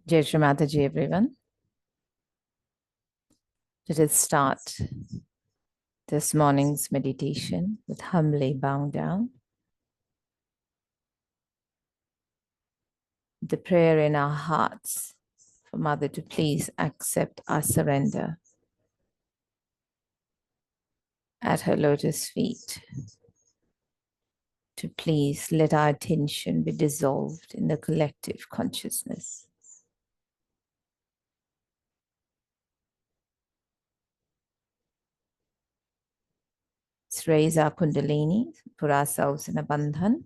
Jai Shri Mataji, everyone. Let us start this morning's meditation with humbly bowing down. The prayer in our hearts for Mother to please accept our surrender at her lotus feet. To please let our attention be dissolved in the collective consciousness. Let's raise our Kundalini, put ourselves in a bandhan.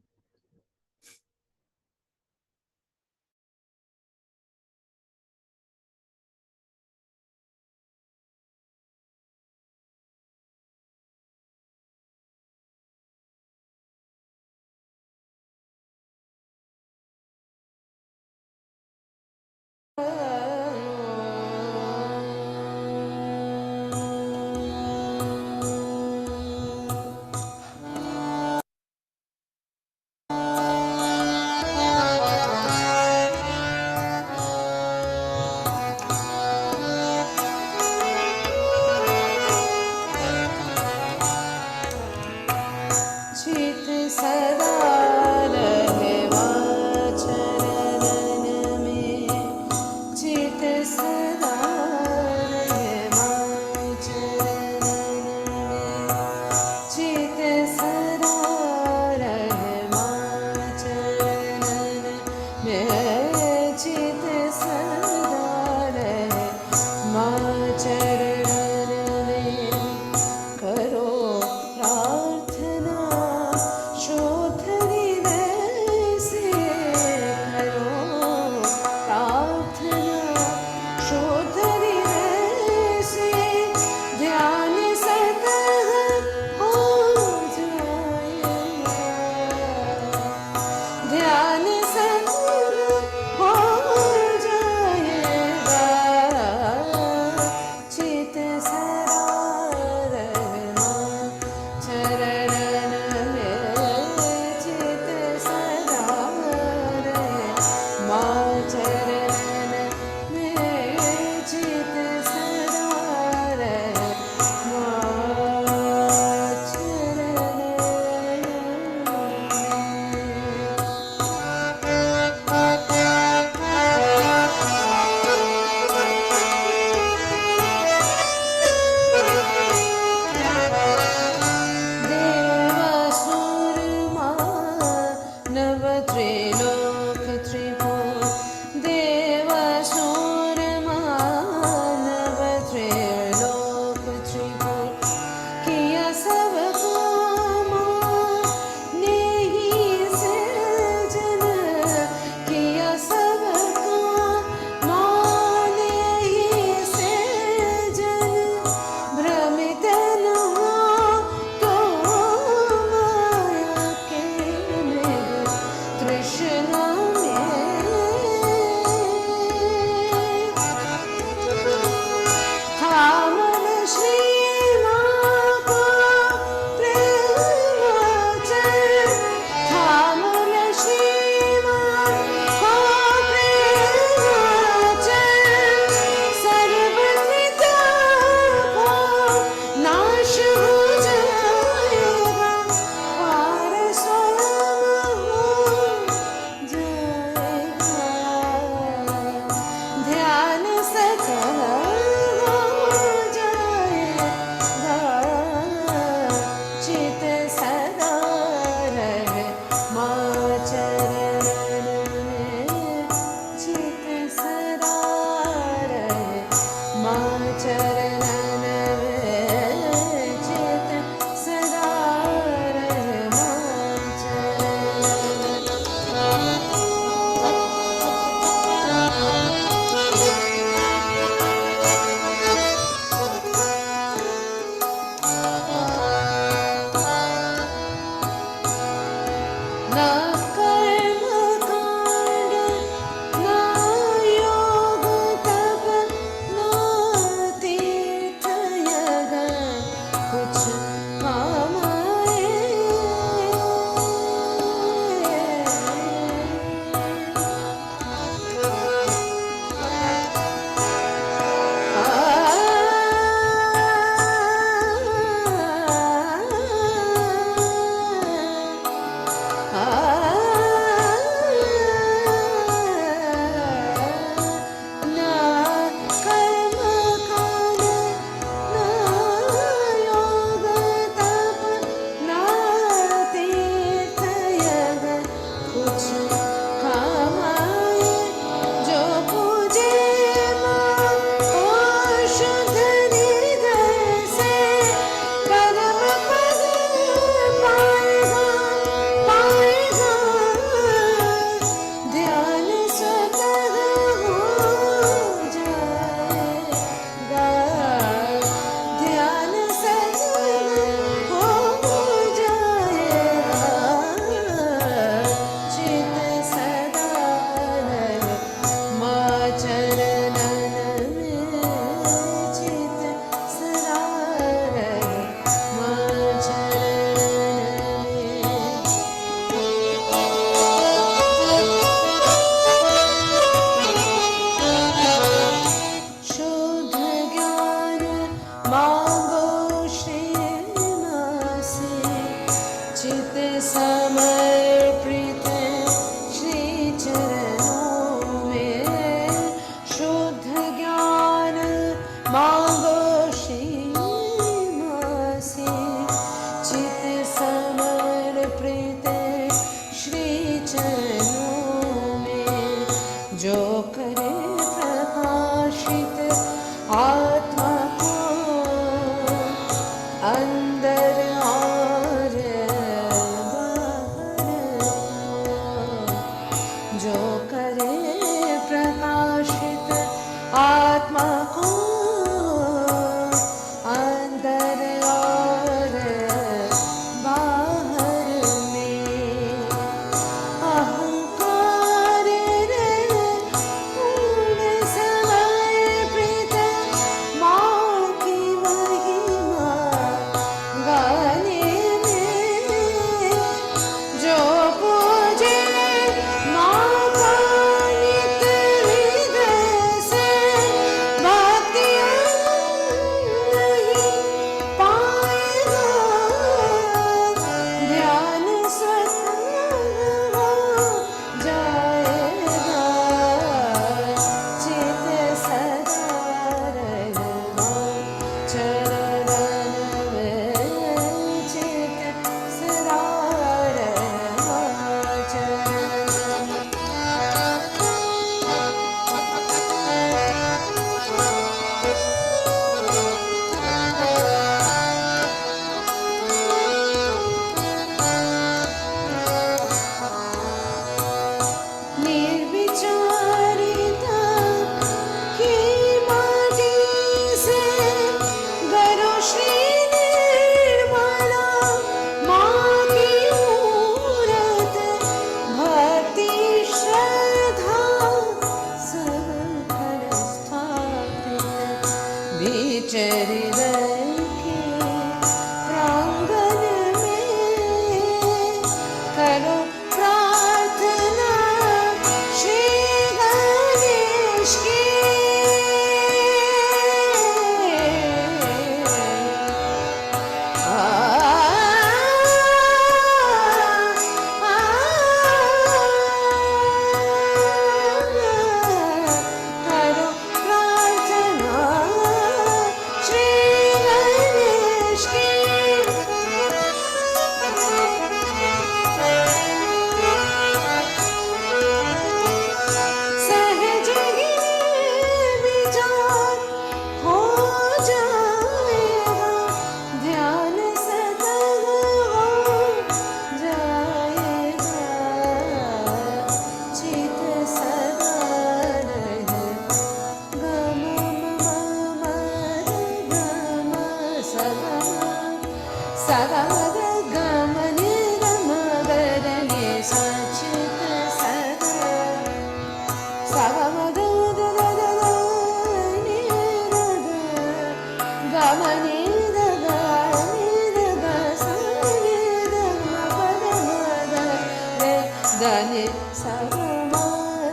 Dani sagama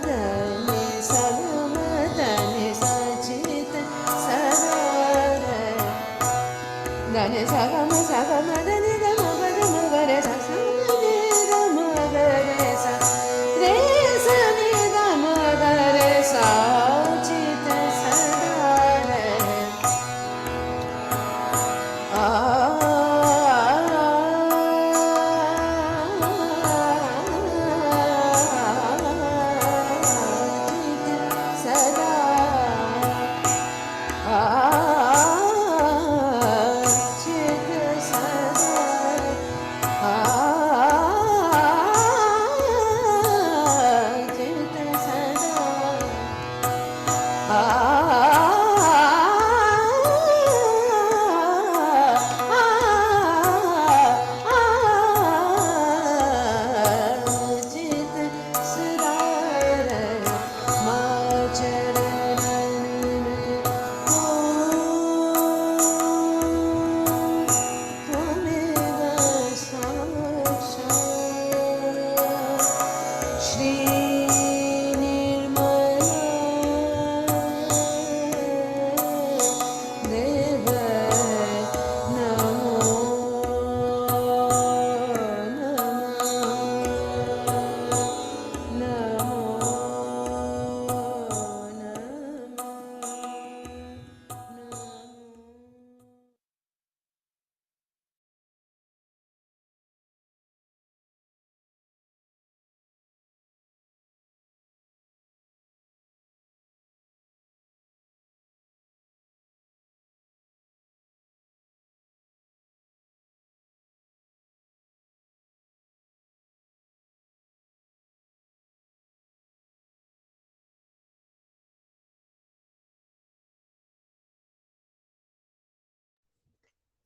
dani sagama dani sachita sadare dani sagama sagama dani dama dama gare sa sagama dama gare sa re sa ni dama gare sachita sadare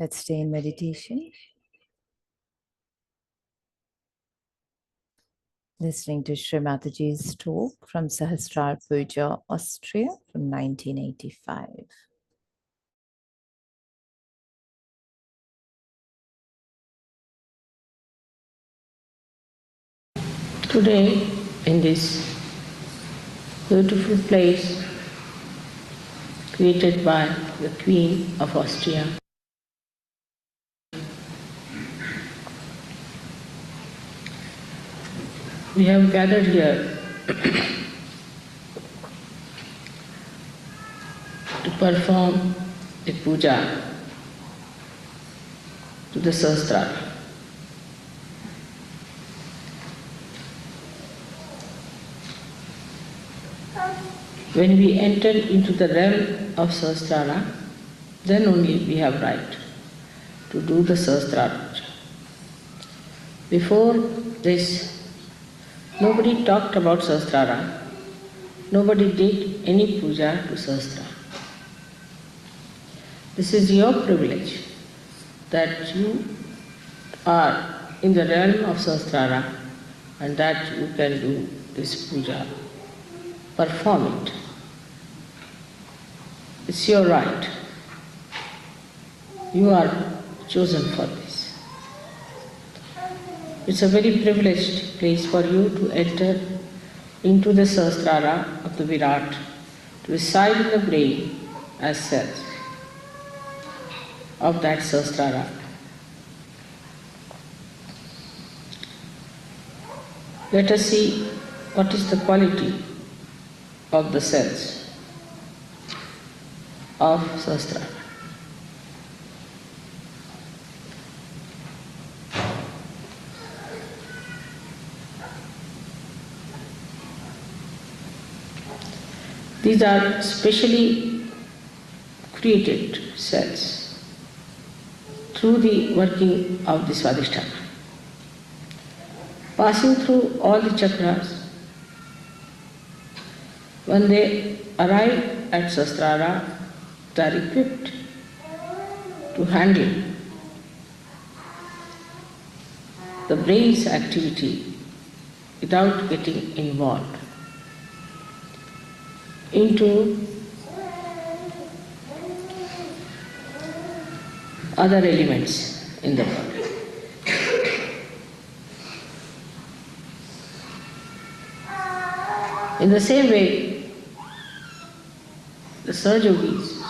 Let's stay in meditation. Listening to Shri Mataji's talk from Sahasrar Puja, Austria from 1985. Today, in this beautiful place created by the Queen of Austria, we have gathered here to perform a puja to the Sahasrara. When we enter into the realm of Sahasrara, then only we have right to do the Sahasrara puja. Before this, nobody talked about Sahasrara, nobody did any puja to Sahasrara. This is your privilege that you are in the realm of Sahasrara and that you can do this puja, perform it. It's your right. You are chosen for this. It's a very privileged place for you to enter into the Sahasrara of the Virat, to reside in the brain as self of that Sahasrara. Let us see what is the quality of the cells of Sahasrara. These are specially created cells through the working of the Swadhisthana. Passing through all the chakras, when they arrive at Sahasrara, they are equipped to handle the brain's activity without getting involved into other elements in the body. In the same way, the Sahaja Yogis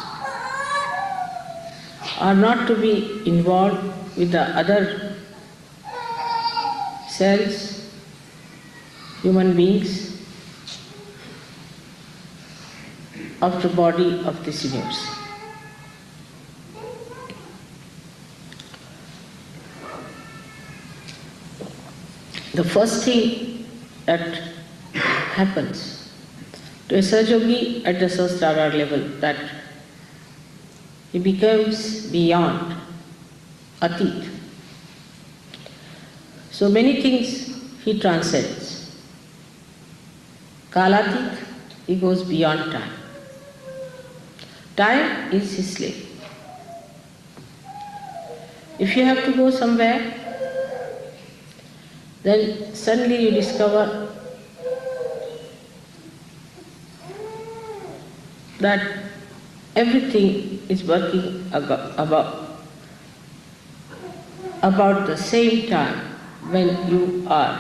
are not to be involved with the other cells, human beings of the body of this universe. The first thing that happens to a Sahaja Yogi at the Sahasrara level, that he becomes beyond Atit. So many things he transcends. Kalatit, he goes beyond time. Time is his slave. If you have to go somewhere, then suddenly you discover that everything is working about the same time when you are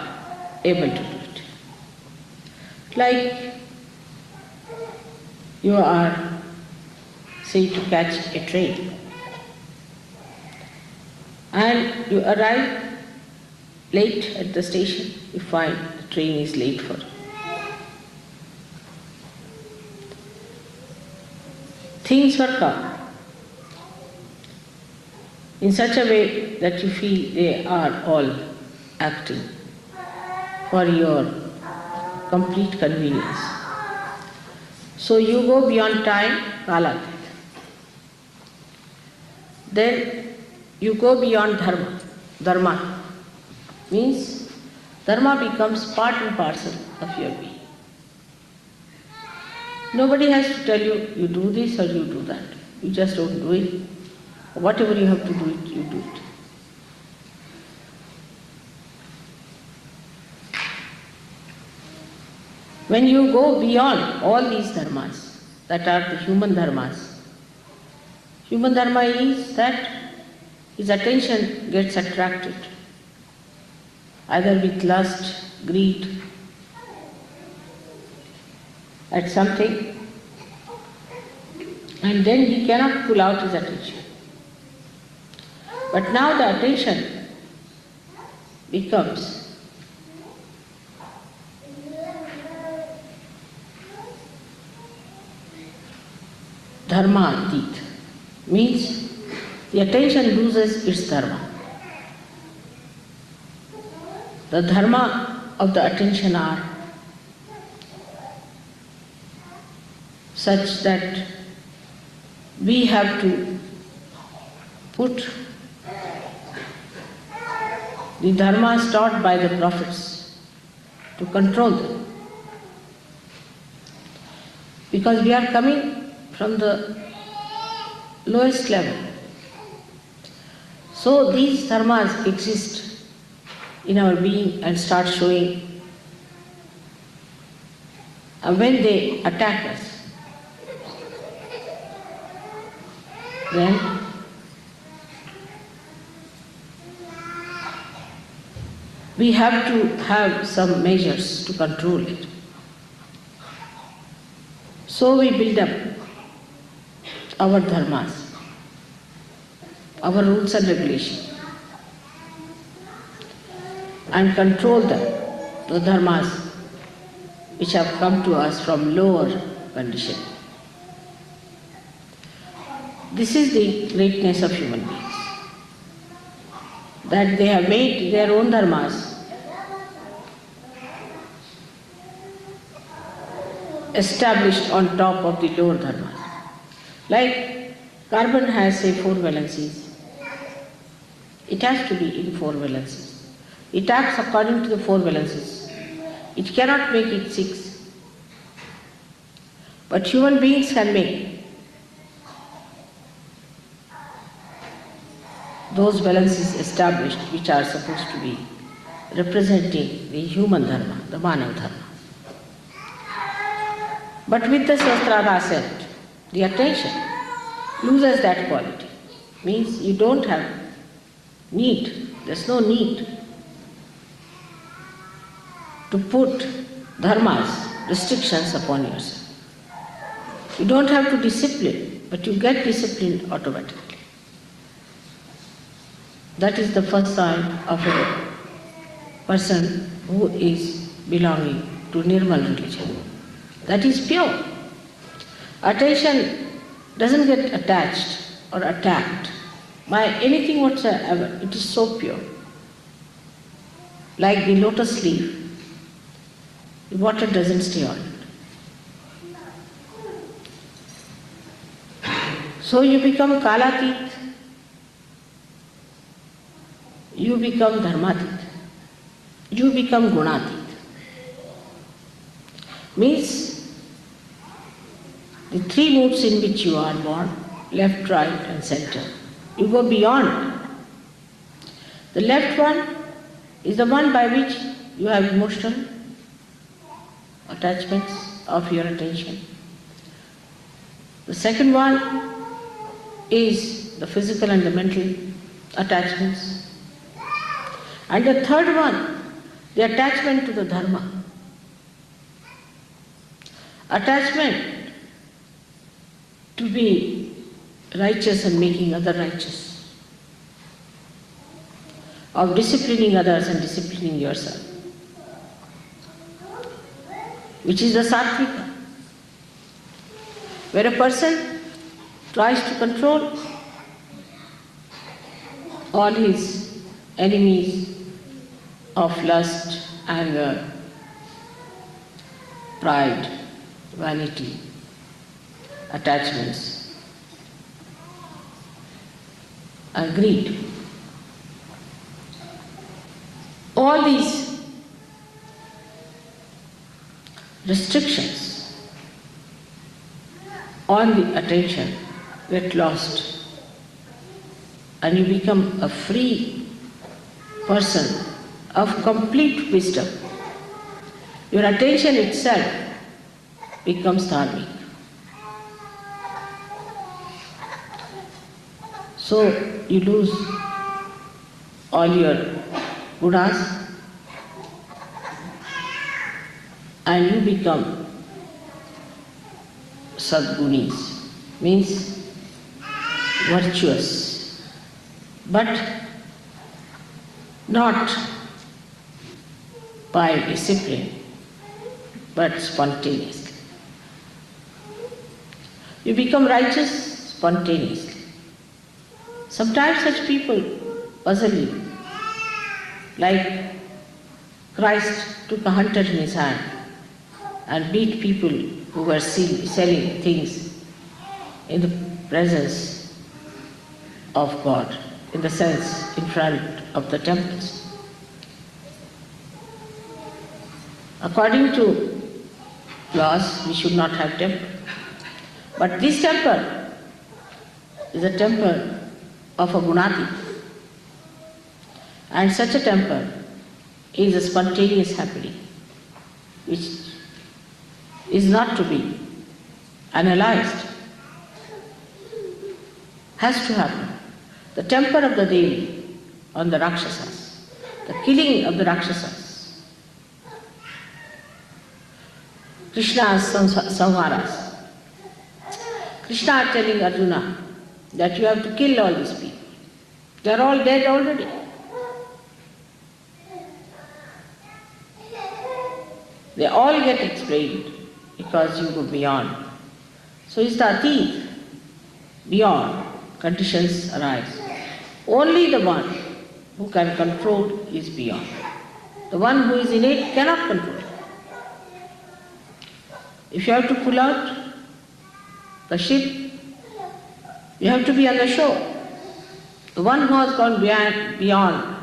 able to do it. Like you are, say, to catch a train, and you arrive late at the station, you find the train is late for you. Things work out in such a way that you feel they are all acting for your complete convenience. So you go beyond time, Kalatit. Then you go beyond dharma. Dharma means dharma becomes part and parcel of your being. Nobody has to tell you, you do this or you do that. You just don't do it. Whatever you have to do it, you do it. When you go beyond all these dharmas, that are the human dharmas is that his attention gets attracted either with lust, greed, at something, and then he cannot pull out his attention. But now the attention becomes dharma-atit, means the attention loses its dharma. The dharma of the attention are such that we have to put the dharmas taught by the prophets to control them. Because we are coming from the lowest level. So these dharmas exist in our being and start showing. And when they attack us, then we have to have some measures to control it. So we build up our dharmas, our rules and regulations, and control them, the dharmas which have come to us from lower condition. This is the greatness of human beings, that they have made their own dharmas established on top of the lower dharmas. Like carbon has, say, 4 valencies. It has to be in 4 valencies. It acts according to the 4 valencies. It cannot make it 6. But human beings can make those valencies established which are supposed to be representing the human dharma, the manav dharma. But with the Sahasrara ascent, the attention loses that quality. Means you don't have need, there's no need to put dharmas restrictions upon yourself. You don't have to discipline, but you get disciplined automatically. That is the first sign of a person who is belonging to Nirmal religion. That is pure. Attention doesn't get attached or attacked by anything whatsoever. It is so pure. Like the lotus leaf, the water doesn't stay on it. So you become Kalatit, you become Dharmatit, you become Gunatit. Means the three moods in which you are born, left, right and center, you go beyond. The left one is the one by which you have emotional attachments of your attention. The second one is the physical and the mental attachments. And the third one, the attachment to the dharma. Attachment to be righteous and making others righteous. Of disciplining others and disciplining yourself. Which is the sattvika. Where a person tries to control all his enemies of lust, anger, pride, vanity, attachments, and greed. All these restrictions on the attention get lost and you become a free person of complete wisdom. Your attention itself becomes dharmic. So you lose all your gunas and you become sadgunis, means virtuous, but not by discipline, but spontaneously. You become righteous spontaneously. Sometimes such people puzzle you, like Christ took a hunter in his hand and beat people who were selling things in the presence of God, in the sense in front of the temples. According to laws, we should not have temple. But this temple is a temple of a gunati. And such a temple is a spontaneous happening, which is not to be analyzed, has to happen. The temper of the Devi on the Rakshasas, the killing of the Rakshasas, Krishna's samharas. Krishna telling Arjuna that you have to kill all these people. They are all dead already. They all get explained because you go beyond. So it's the atit, beyond, conditions arise. Only the one who can control is beyond. The one who is in it cannot control. If you have to pull out the ship, you have to be on the shore. The one who has gone beyond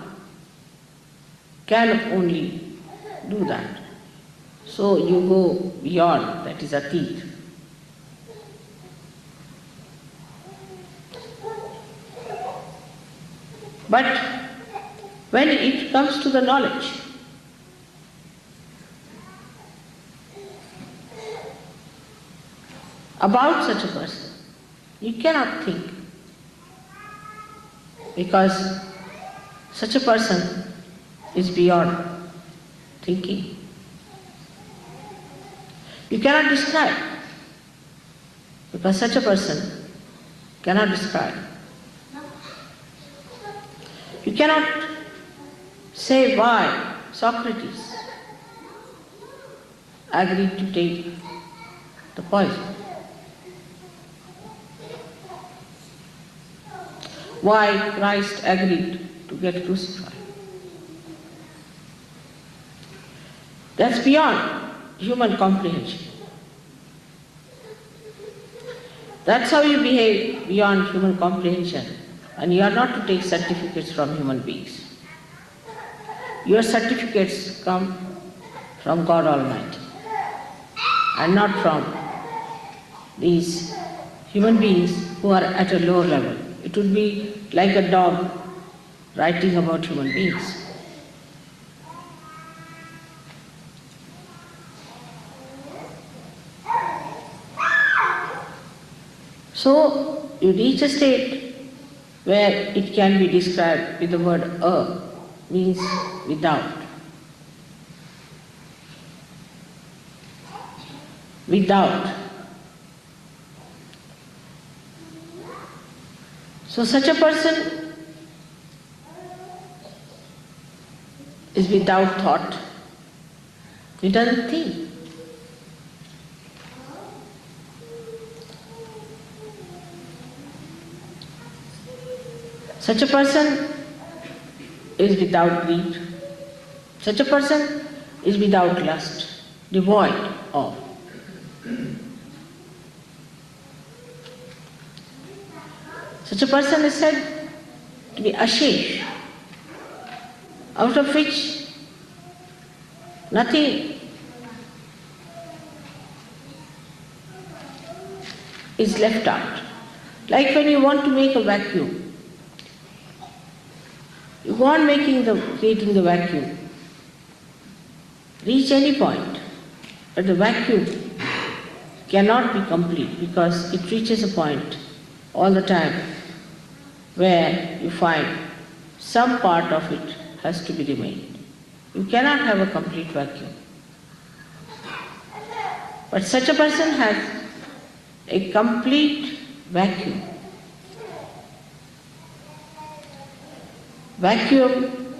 can only do that. So you go beyond, that is atit. But when it comes to the knowledge, about such a person, you cannot think, because such a person is beyond thinking. You cannot describe, because such a person cannot describe. You cannot say why Socrates agreed to take the poison. Why Christ agreed to get crucified. That's beyond human comprehension. That's how you behave beyond human comprehension, and you are not to take certificates from human beings. Your certificates come from God Almighty and not from these human beings who are at a lower level. It would be like a dog writing about human beings. So you reach a state where it can be described with the word means without. Without. So such a person is without thought. He doesn't think. Such a person is without greed. Such a person is without lust, devoid of. Such a person is said to be ashesh, out of which nothing is left out. Like when you want to make a vacuum, you go on creating the vacuum, reach any point, but the vacuum cannot be complete because it reaches a point all the time where you find some part of it has to be remained. You cannot have a complete vacuum. But such a person has a complete vacuum. Vacuum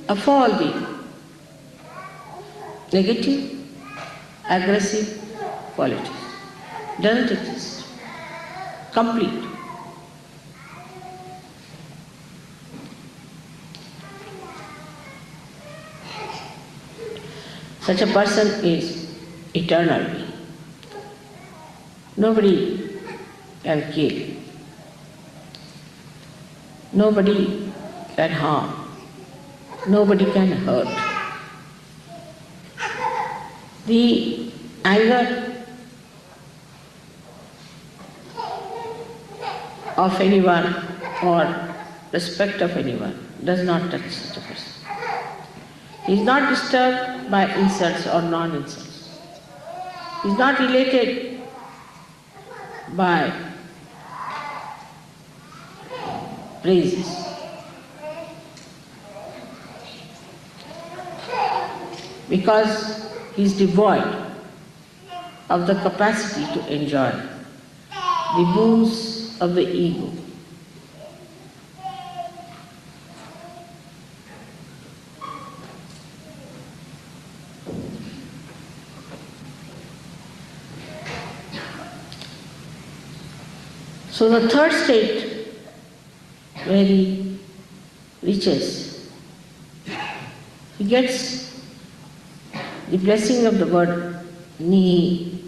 of all the negative, aggressive qualities. Doesn't exist. Complete. Such a person is eternal being. Nobody can kill. Nobody can harm. Nobody can hurt. The anger of anyone or respect of anyone does not touch such a person. He is not disturbed by insults or non-insults. He is not related by praises. Because he is devoid of the capacity to enjoy the boons of the ego. So the third state where he reaches, he gets the blessing of the word Nihi.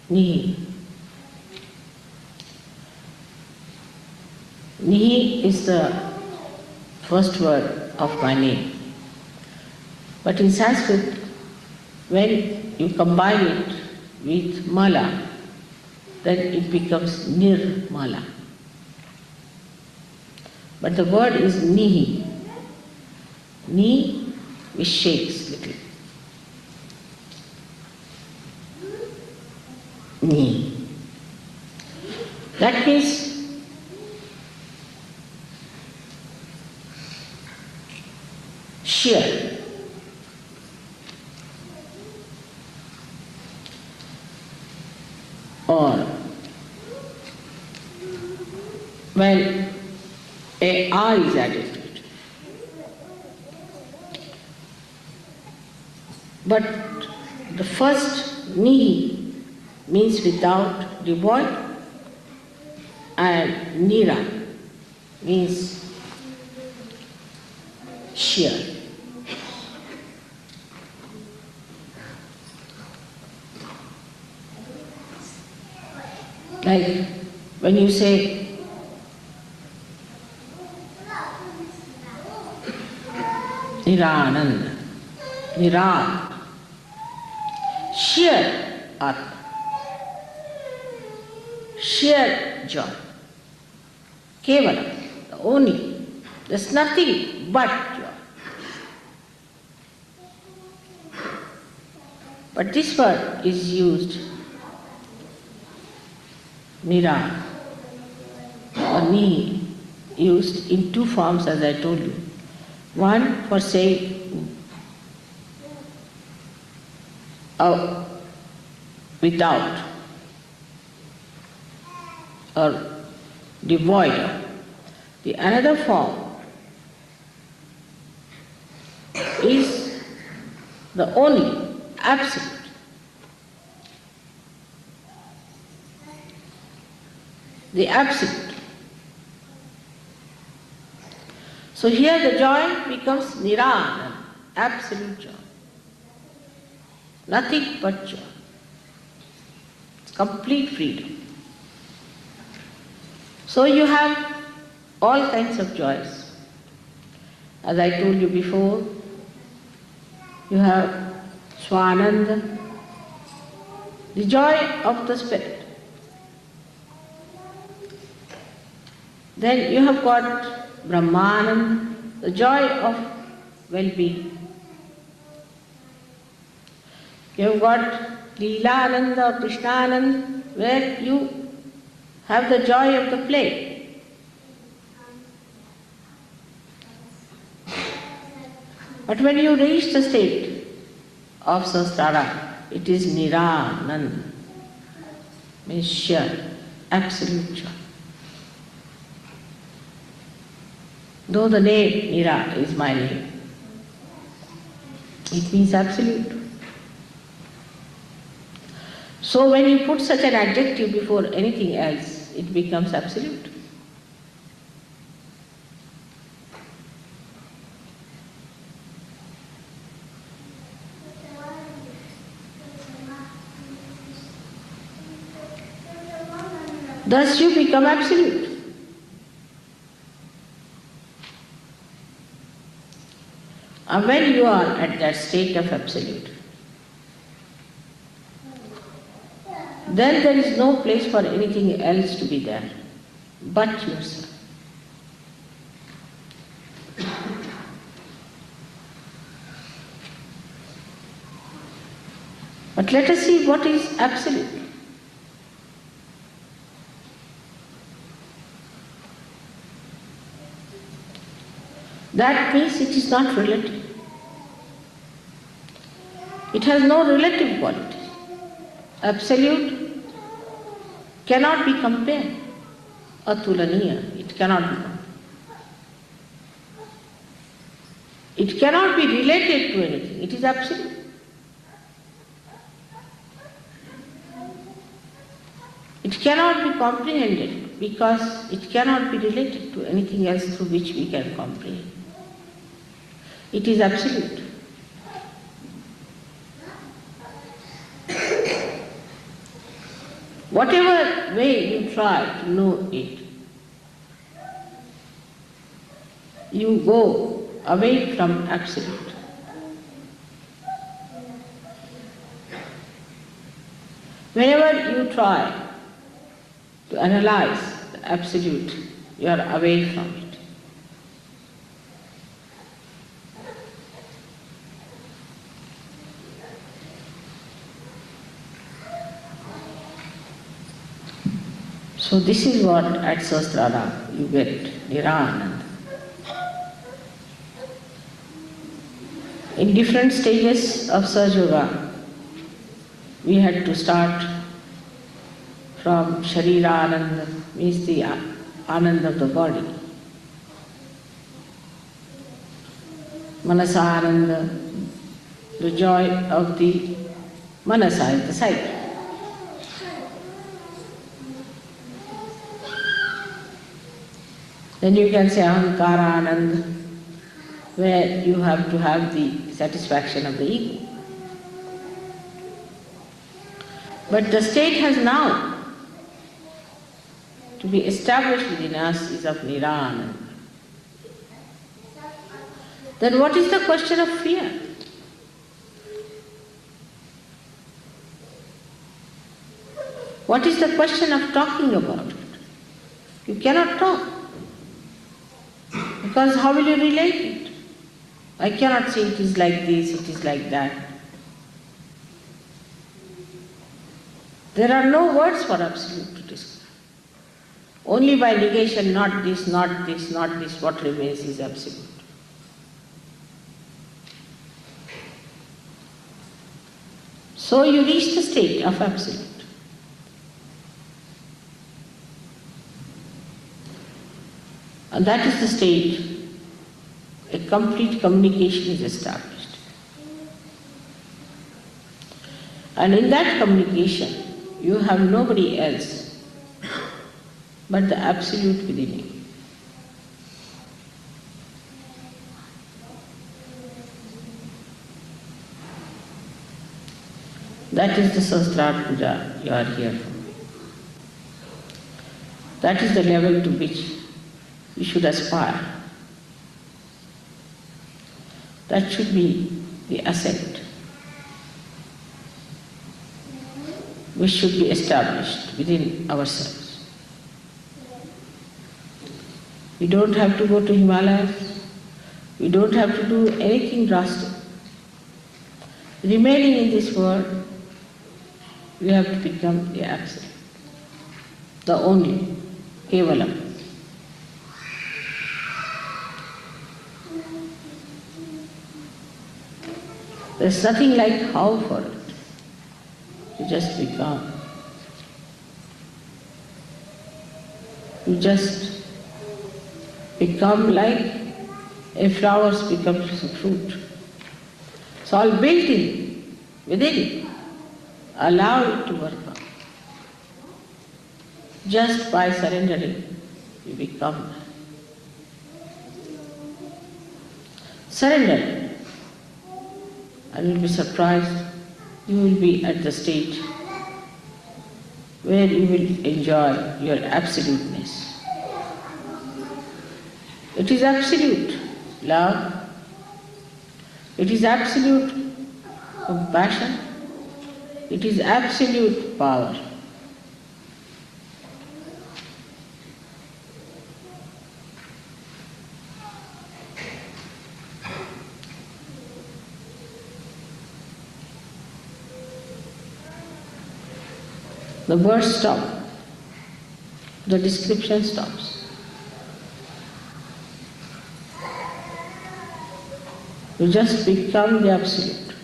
Nihi. Nihi is the first word of my name. But in Sanskrit, when you combine it with Mala, then it becomes Nirmala. But the word is Nihi. Ni, which shakes little. Ni. That means sheer. or when a R is added to it. But the first ni means without, devoid, and nira means sheer. Like when you say Nirananda, Niran, sheer Atma, sheer joy, Kevala, the only, there's nothing but joy. But this word is used, Nira or Ni, used in two forms as I told you. One for saying without or devoid of. The another form is the only, absolute. The absolute. So here the joy becomes nirana, absolute joy. Nothing but joy. It's complete freedom. So you have all kinds of joys. As I told you before, you have Swananda, the joy of the spirit. Then you have got Brahmananda, the joy of well-being. You have got Leelananda or Krishnananda, where you have the joy of the play. But when you reach the state of Sahasrara, it is Nirananda, means sheer, absolute joy. Though the name Nira is my name, it means absolute. So when you put such an adjective before anything else, it becomes absolute. Thus you become absolute. And when you are at that state of absolute, then there is no place for anything else to be there but yourself. But let us see what is absolute. That means it is not relative. It has no relative quality. Absolute cannot be compared. Atulaniya, it cannot be compared. It cannot be related to anything. It is absolute. It cannot be comprehended because it cannot be related to anything else through which we can comprehend. It is absolute. Whatever way you try to know it, you go away from absolute. Whenever you try to analyze the absolute, you are away from it. So this is what at Sahasrara you get, Nirananda. In different stages of Sahaja Yoga, we had to start from Sharira Ananda, means the Ananda of the body. Manasa Ananda, the joy of the Manasa, the sight. Then you can say Ahankara Ananda, where you have to have the satisfaction of the ego. But the state has now to be established within us is of Nirananda. Then what is the question of fear? What is the question of talking about it? You cannot talk. Because how will you relate it? I cannot say it is like this, it is like that. There are no words for absolute to describe. Only by negation, not this, not this, not this, what remains is absolute. So you reach the state of absolute. And that is the state, a complete communication is established. And in that communication, you have nobody else but the absolute within you. That is the Sahasrara Puja you are here for. That is the level to which you should aspire. That should be the ascent which should be established within ourselves. We don't have to go to Himalayas. We don't have to do anything drastic. Remaining in this world, we have to become the absolute, the only, Kevalam. There's nothing like how for it. You just become. You just become like a flower becomes a fruit. It's all built in, within it. Allow it to work out. Just by surrendering, you become. Surrender. And you'll be surprised, you will be at the stage where you will enjoy your absoluteness. It is absolute love, it is absolute compassion, it is absolute power. The words stop, the description stops. You just become the absolute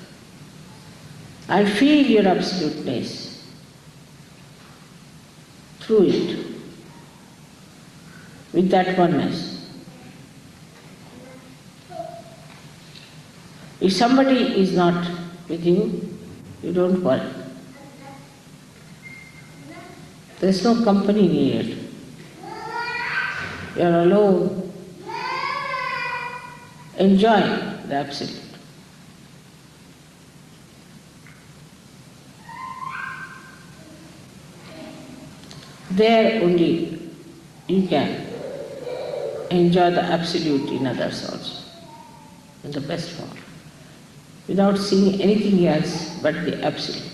and feel your absoluteness through it, with that oneness. If somebody is not with you, you don't worry. There is no company needed. You are alone, enjoying the absolute. There only you can enjoy the absolute in others also, in the best form, without seeing anything else but the absolute.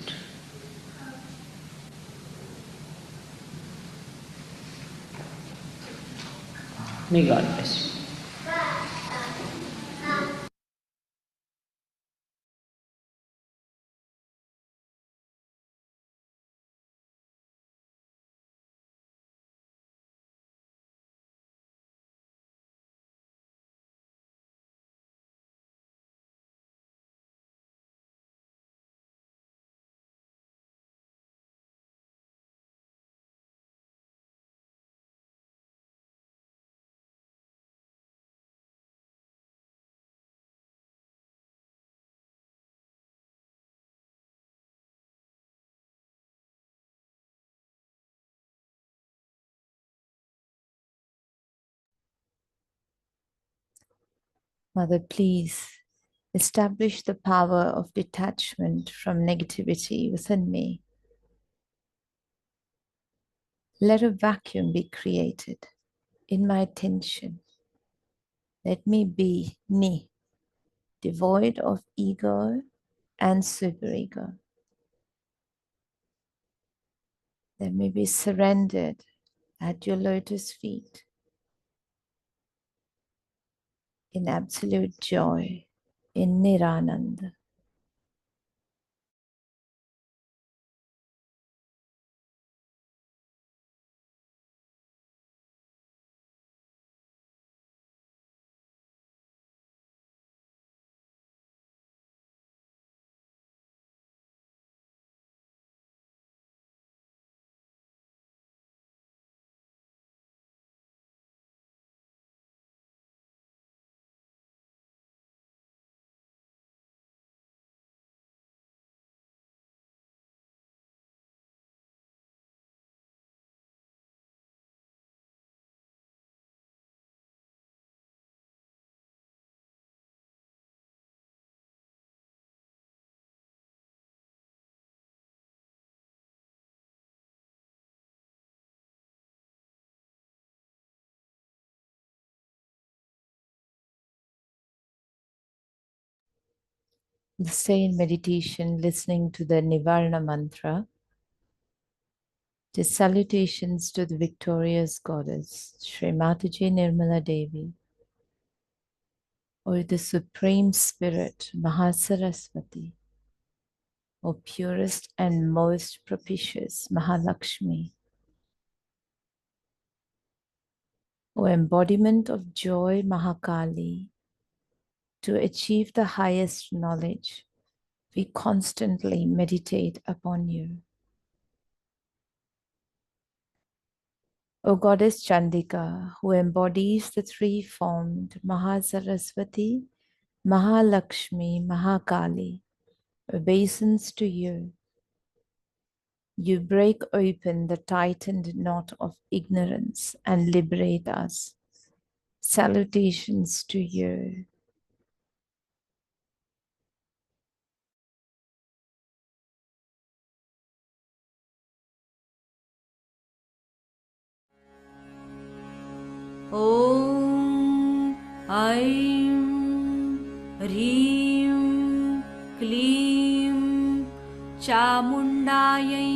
May God bless you. Mother, please establish the power of detachment from negativity within me. Let a vacuum be created in my attention. Let me be me, devoid of ego and superego. Let me be surrendered at your lotus feet in absolute joy, in Nirananda. Stay in meditation, listening to the Nivarana mantra, the salutations to the victorious goddess, Shri Mataji Nirmala Devi, or the Supreme Spirit, Mahasaraswati, or purest and most propitious Mahalakshmi, or embodiment of joy, Mahakali. To achieve the highest knowledge, we constantly meditate upon you. O Goddess Chandika, who embodies the three-formed Mahasaraswati, Mahalakshmi, Mahakali, obeisance to you. You break open the tightened knot of ignorance and liberate us. Salutations to you. ॐ ऐं ह्रीं क्लीं चामुण्डायै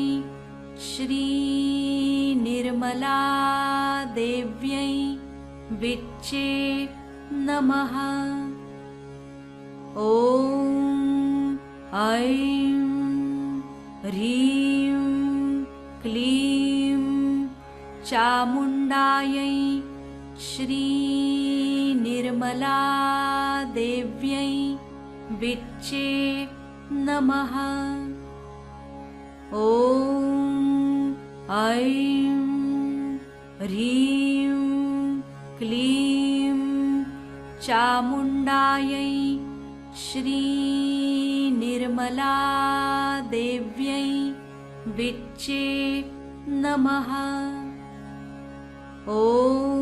श्रीनिर्मला देव्यै विच्चे नमः। ॐ ऐं ह्रीं क्लीं चामुण्डायै श्रीनिर्मला देव्यै विच्चे नमः। ॐ ऐं ह्रीं क्लीं चामुण्डायै श्रीनिर्मला देव्यै विच्चे नमः। ॐ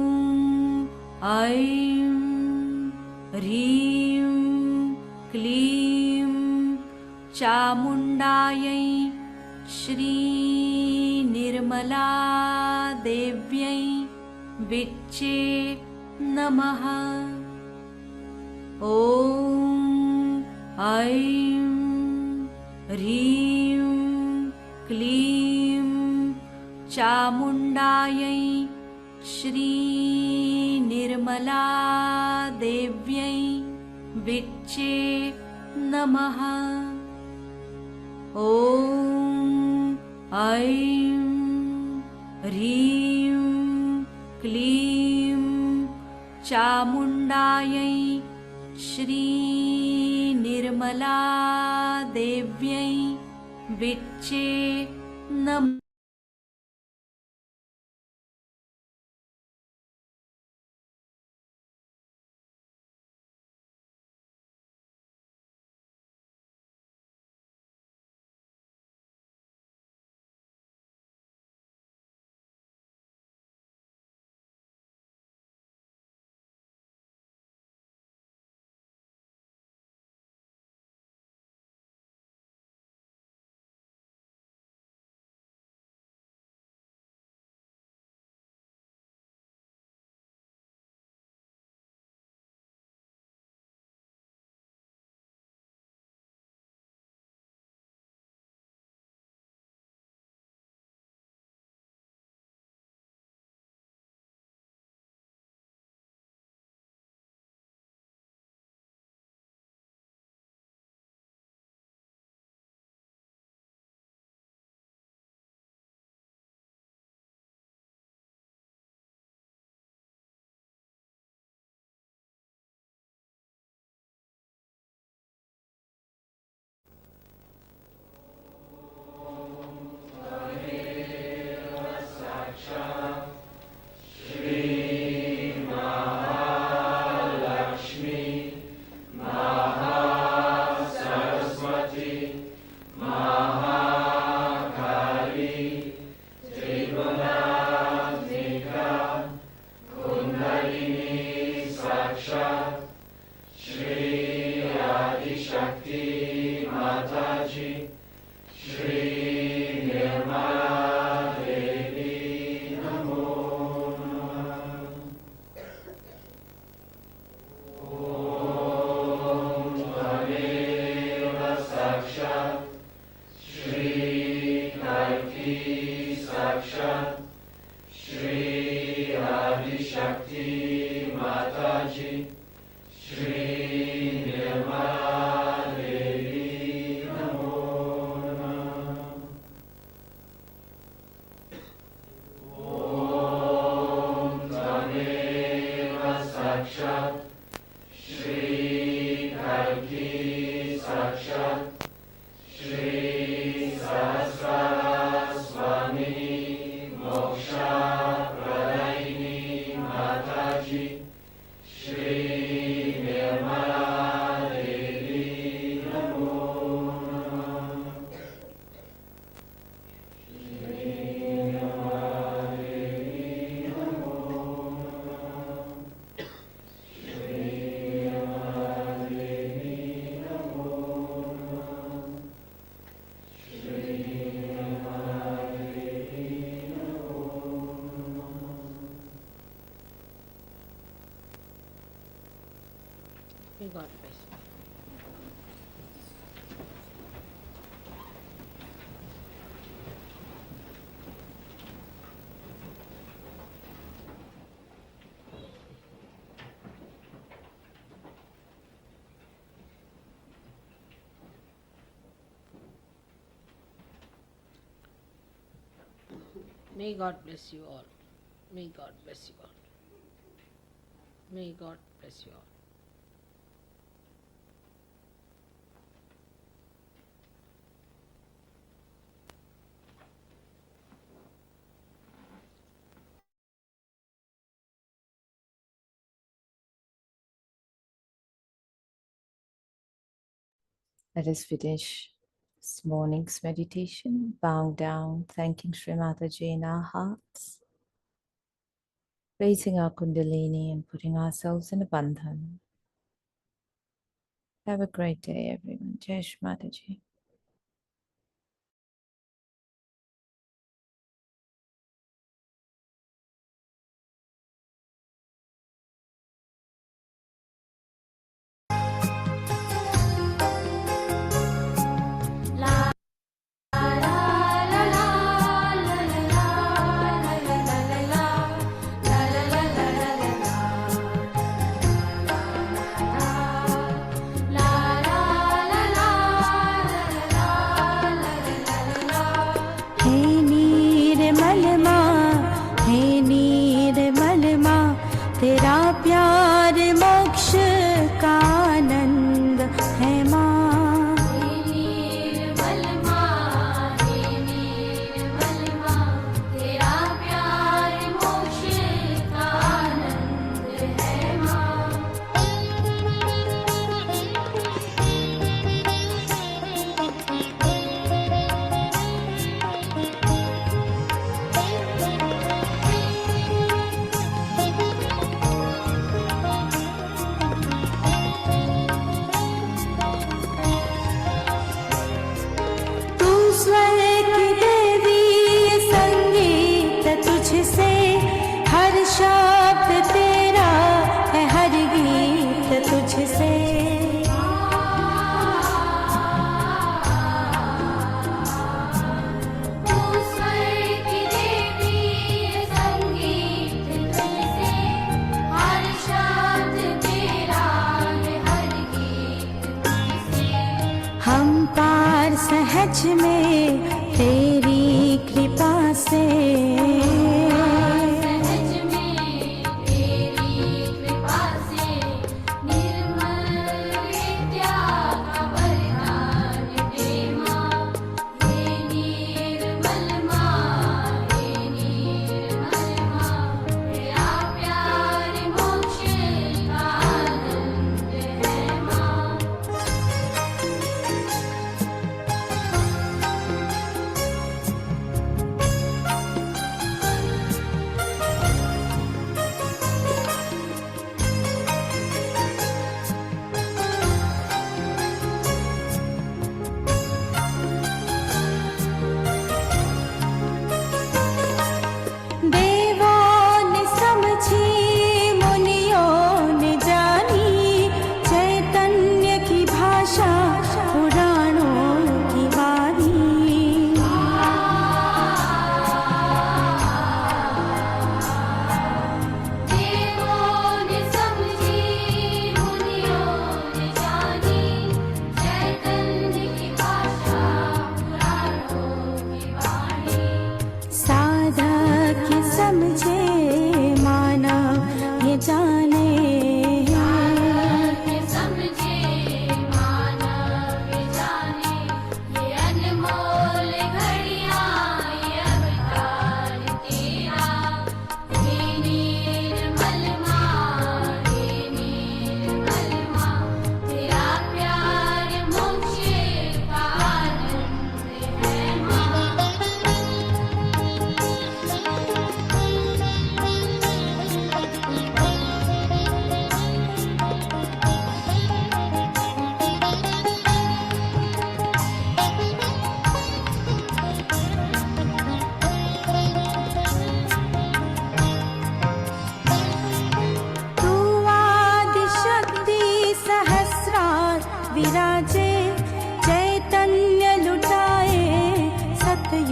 ऐं ह्रीं क्लीं चामुण्डायै श्रीनिर्मला देव्यै विच्चे नमः। ॐ ऐं ह्रीं क्लीं चामुण्डायै श्रीनिर्मला देव्यै विच्चे नमः। ॐ ऐं ह्रीं क्लीं चामुण्डायै श्रीनिर्मला देव्यै विच्चे नमः। Mataji, Shri Nirmala Devi Namo Namah. Om Tadeva Sakshat, Shri Kalki Sakshat, Shri Adi Shakti Mataji, Shri Nirmala Devi Namo Namah. Om Tadeva Sakshat, Shri Kalki Sakshat, Shri Sahasrara Swami Moksha Pradayini Mataji, Shri Nirmala Devi Namo Namah. Shri Nirmala Devi Namo Namah. Shri Nirmala Devi Namo Namah. Shri Nirmala Devi Namo Namah. May God bless you. May God bless you all. May God bless you all. May God bless you all. Let us finish this morning's meditation, bowing down, thanking Shri Mataji in our hearts, raising our Kundalini and putting ourselves in a bandhan. Have a great day, everyone. Jai Shri Mataji. तेरा प्यार मोक्ष का आनंद है माँ। हे निर्मल माँ, तेरा प्यार मोक्ष का आनंद है माँ। सहज में तेरी कृपा से, सहज में तेरी कृपा से निर्मल विद्या का वरदान दे माँ। हे निर्मल माँ, तेरा प्यार मोक्ष का आनंद है माँ।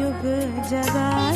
युग जगाए